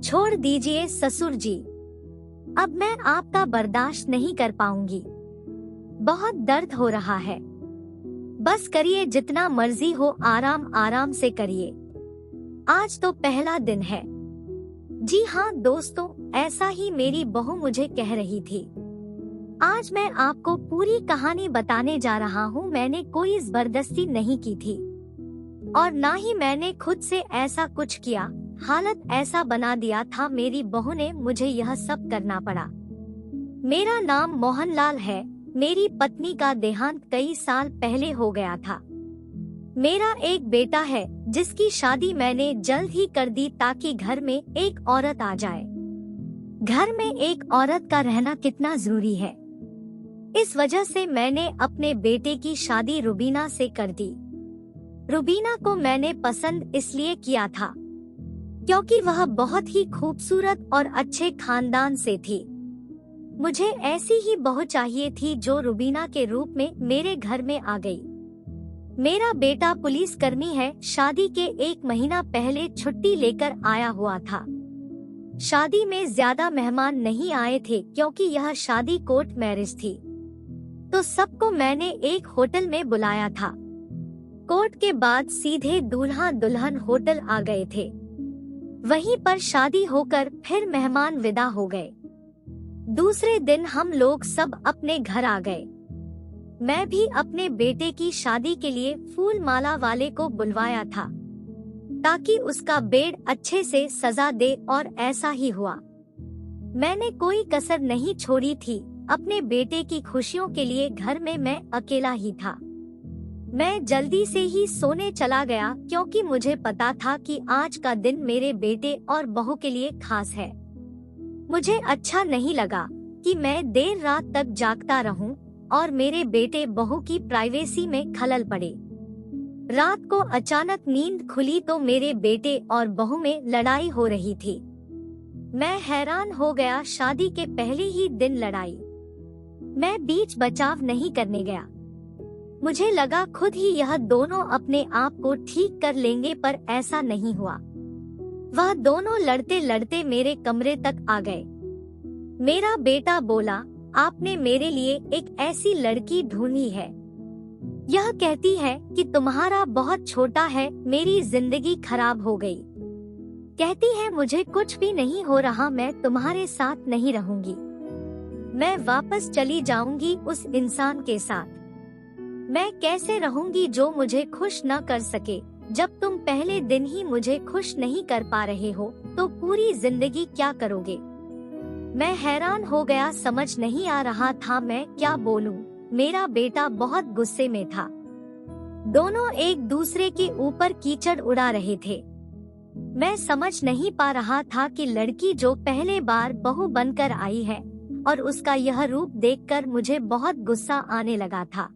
छोड़ दीजिए ससुर जी, अब मैं आपका बर्दाश्त नहीं कर पाऊंगी। बहुत दर्द हो रहा है। बस करिए, जितना मर्जी हो आराम आराम से करिए। आज तो पहला दिन है। जी हाँ दोस्तों, ऐसा ही मेरी बहू मुझे कह रही थी। आज मैं आपको पूरी कहानी बताने जा रहा हूँ। मैंने कोई जबरदस्ती नहीं की थी और ना ही मैंने खुद से ऐसा कुछ किया। हालत ऐसा बना दिया था मेरी बहू ने, मुझे यह सब करना पड़ा। मेरा नाम मोहनलाल है। मेरी पत्नी का देहांत कई साल पहले हो गया था। मेरा एक बेटा है जिसकी शादी मैंने जल्द ही कर दी ताकि घर में एक औरत आ जाए। घर में एक औरत का रहना कितना जरूरी है, इस वजह से मैंने अपने बेटे की शादी रुबीना से कर दी। रुबीना को मैंने पसंद इसलिए किया था क्योंकि वह बहुत ही खूबसूरत और अच्छे खानदान से थी। मुझे ऐसी ही बहू चाहिए थी जो रुबीना के रूप में मेरे घर में आ गई। मेरा बेटा पुलिस कर्मी है। शादी के 1 महीना पहले छुट्टी लेकर आया हुआ था। शादी में ज्यादा मेहमान नहीं आए थे क्योंकि यह शादी कोर्ट मैरिज थी, तो सबको मैंने एक होटल में बुलाया था। कोर्ट के बाद सीधे दूल्हा दुल्हन होटल आ गए थे। वहीं पर शादी होकर फिर मेहमान विदा हो गए। दूसरे दिन हम लोग सब अपने घर आ गए। मैं भी अपने बेटे की शादी के लिए फूल माला वाले को बुलवाया था ताकि उसका बेड अच्छे से सजा दे, और ऐसा ही हुआ। मैंने कोई कसर नहीं छोड़ी थी। अपने बेटे की खुशियों के लिए घर में मैं अकेला ही था। मैं जल्दी से ही सोने चला गया क्योंकि मुझे पता था कि आज का दिन मेरे बेटे और बहू के लिए खास है। मुझे अच्छा नहीं लगा कि मैं देर रात तक जागता रहूं और मेरे बेटे बहू की प्राइवेसी में खलल पड़े। रात को अचानक नींद खुली तो मेरे बेटे और बहू में लड़ाई हो रही थी। मैं हैरान हो गया। शादी के पहले ही दिन लड़ाई। मैं बीच बचाव नहीं करने गया। मुझे लगा खुद ही यह दोनों अपने आप को ठीक कर लेंगे, पर ऐसा नहीं हुआ। वह दोनों लड़ते लड़ते मेरे कमरे तक आ गए। मेरा बेटा बोला, आपने मेरे लिए एक ऐसी लड़की ढूंढी है। यह कहती है कि तुम्हारा बहुत छोटा है। मेरी जिंदगी खराब हो गई। कहती है मुझे कुछ भी नहीं हो रहा, मैं तुम्हारे साथ नहीं रहूंगी। मैं वापस चली जाऊंगी उस इंसान के साथ। मैं कैसे रहूंगी जो मुझे खुश न कर सके। जब तुम पहले दिन ही मुझे खुश नहीं कर पा रहे हो तो पूरी जिंदगी क्या करोगे। मैं हैरान हो गया। समझ नहीं आ रहा था मैं क्या बोलूं। मेरा बेटा बहुत गुस्से में था। दोनों एक दूसरे के ऊपर कीचड़ उड़ा रहे थे। मैं समझ नहीं पा रहा था कि लड़की जो पहले बार बहू बनकर आई है और उसका यह रूप देखकर मुझे बहुत गुस्सा आने लगा था।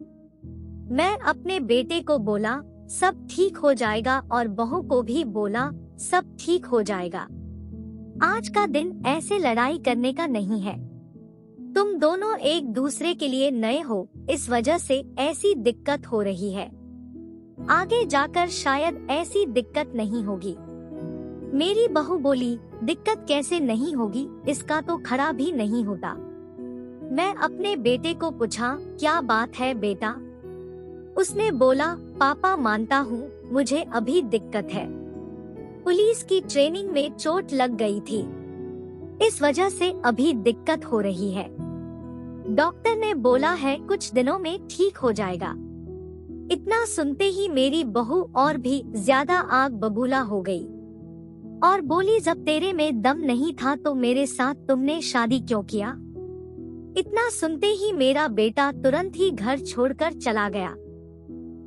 मैं अपने बेटे को बोला सब ठीक हो जाएगा और बहू को भी बोला सब ठीक हो जाएगा। आज का दिन ऐसे लड़ाई करने का नहीं है। तुम दोनों एक दूसरे के लिए नए हो, इस वजह से ऐसी दिक्कत हो रही है। आगे जाकर शायद ऐसी दिक्कत नहीं होगी। मेरी बहू बोली, दिक्कत कैसे नहीं होगी, इसका तो खड़ा भी नहीं होता। मैं अपने बेटे को पूछा, क्या बात है बेटा? उसने बोला, पापा मानता हूँ मुझे अभी दिक्कत है। पुलिस की ट्रेनिंग में चोट लग गई थी, इस वजह से अभी दिक्कत हो रही है। डॉक्टर ने बोला है कुछ दिनों में ठीक हो जाएगा। इतना सुनते ही मेरी बहू और भी ज्यादा आग बबूला हो गई और बोली, जब तेरे में दम नहीं था तो मेरे साथ तुमने शादी क्यों किया? इतना सुनते ही मेरा बेटा तुरंत ही घर छोड़कर चला गया।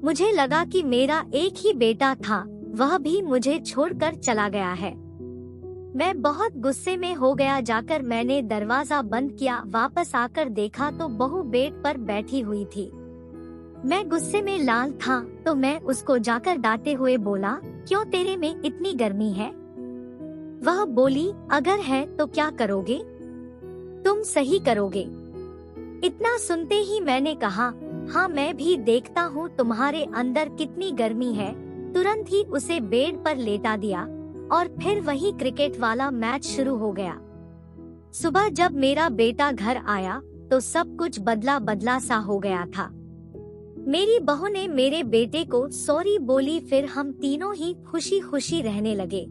मुझे लगा कि मेरा एक ही बेटा था, वह भी मुझे छोड़कर चला गया है। मैं बहुत गुस्से में हो गया। जाकर मैंने दरवाजा बंद किया। वापस आकर देखा तो बहू बेड पर बैठी हुई थी। मैं गुस्से में लाल था तो मैं उसको जाकर डांटे हुए बोला, क्यों तेरे में इतनी गर्मी है? वह बोली, अगर है तो क्या करोगे? तुम सही करोगे। इतना सुनते ही मैंने कहा, हाँ मैं भी देखता हूँ तुम्हारे अंदर कितनी गर्मी है। तुरंत ही उसे बेड पर लेटा दिया और फिर वही क्रिकेट वाला मैच शुरू हो गया। सुबह जब मेरा बेटा घर आया तो सब कुछ बदला बदला सा हो गया था। मेरी बहू ने मेरे बेटे को सॉरी बोली, फिर हम तीनों ही खुशी खुशी रहने लगे।